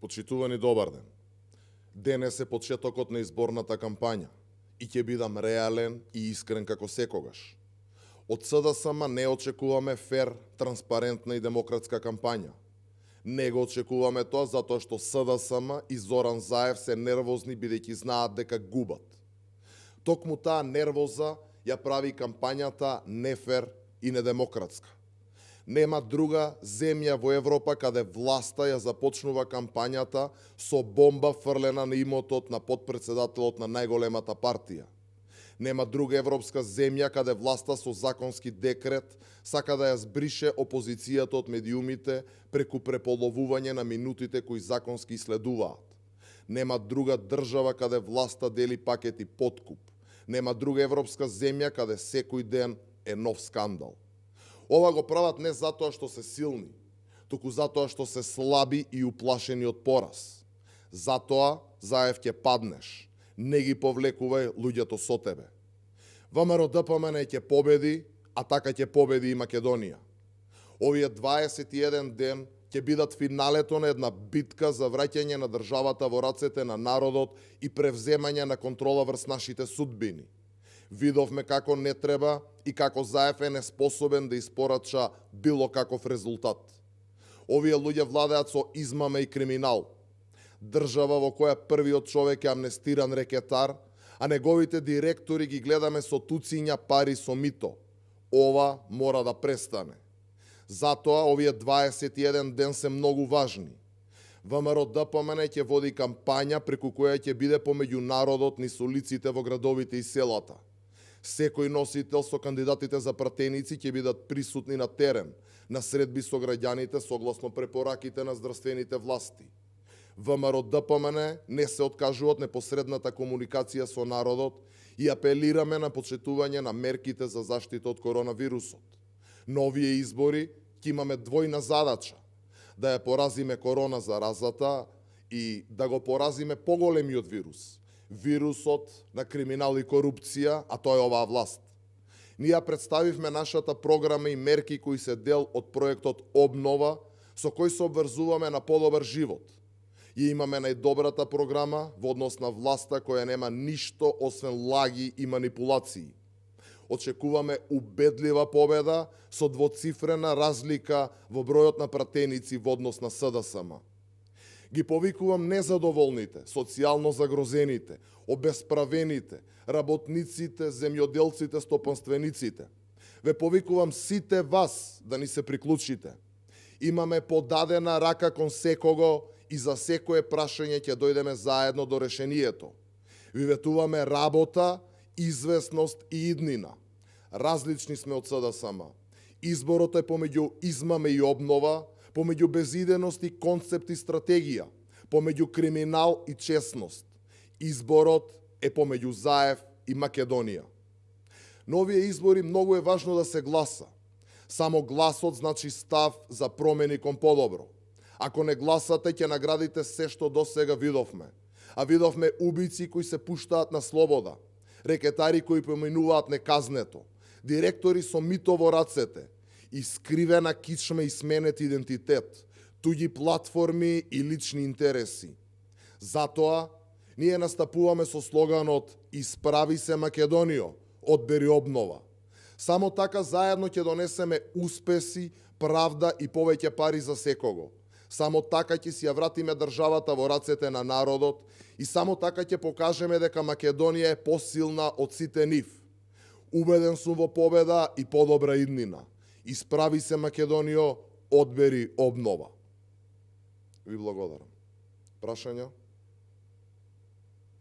Почитувани, добар ден. Денес е почетокот на изборната кампања и ќе бидам реален и искрен како секогаш. Од СДСМ не очекуваме фер, транспарентна и демократска кампања. Не го очекуваме тоа затоа што СДСМ и Зоран Заев се нервозни бидејќи знаат дека губат. Токму таа нервоза ја прави кампањата нефер и недемократска. Нема друга земја во Европа каде власта ја започнува кампањата со бомба фрлена на имотот на потпредседателот на најголемата партија. Нема друга европска земја каде власта со законски декрет сака да ја збрише опозицијата од медиумите преку преполовување на минутите кои законски следуваат. Нема друга држава каде власта дели пакети подкуп. Нема друга европска земја каде секој ден е нов скандал. Ова го прават не затоа што се силни, туку затоа што се слаби и уплашени од пораз. Затоа, Заев ќе паднеш. Не ги повлекувај луѓето со тебе. ВМРО ДПМН ќе победи, а така ќе победи и Македонија. Овие 21 ден ќе бидат финалето на една битка за враќање на државата во рацете на народот и превземање на контрола врз нашите судбини. Видовме како не треба и како Заев е неспособен да испорача било каков резултат. Овие луѓе владеат со измама и криминал. Држава во која првиот човек е амнестиран рекетар, а неговите директори ги гледаме со туциња пари со мито. Ова мора да престане. Затоа овие 21 ден се многу важни. ВМРО ДПМН ќе води кампања преку која ќе биде помеѓу народот низ улиците во градовите и селата. Секој носител со кандидатите за пратеници ќе бидат присутни на терен, на средби со граѓаните согласно препораките на здравствените власти. ВМРО ДПМН не се откажува од непосредната комуникација со народот и апелираме на почитување на мерките за заштита од коронавирусот. На овие избори ќе имаме двојна задача: да ја поразиме корона заразата и да го поразиме поголемиот вирус, вирусот на криминал и корупција, а тоа е оваа власт. Ние представивме нашата програма и мерки кои се дел од проектот Обнова, со кој се обврзуваме на подобар живот. И имаме најдобрата програма во однос на власта која нема ништо освен лаги и манипулации. Очекуваме убедлива победа со двоцифрена разлика во бројот на пратеници во однос на СДСМ. Ги повикувам незадоволните, социјално загрозените, обесправените, работниците, земјоделците, стопанствениците. Ве повикувам сите вас да ни се приклучите. Имаме подадена рака кон секого и за секое прашање ќе дојдеме заедно до решението. Ви ветуваме работа, известност и иднина. Различни сме од СДСМ. Изборот е помеѓу измама и обнова, помеѓу безиденост и концепт и стратегија, помеѓу криминал и честност. Изборот е помеѓу Заев и Македонија. На овие избори многу е важно да се гласа. Само гласот значи став за промени кон подобро. Ако не гласате, ќе наградите се што досега видовме. А видовме убици кои се пуштаат на слобода, рекетари кои поминуваат неказнето, директори со мито во рацете, искривена кичма и сменет идентитет, туѓи платформи и лични интереси. Затоа, ние настапуваме со слоганот "Исправи се Македонијо, одбери обнова". Само така заедно ќе донесеме успеси, правда и повеќе пари за секого. Само така ќе си ја вратиме државата во рацете на народот и само така ќе покажеме дека Македонија е посилна од сите нив. Убеден сум во победа и подобра иднина. Исправи се Македонијо, одбери обнова. Ви благодарам. Прашања?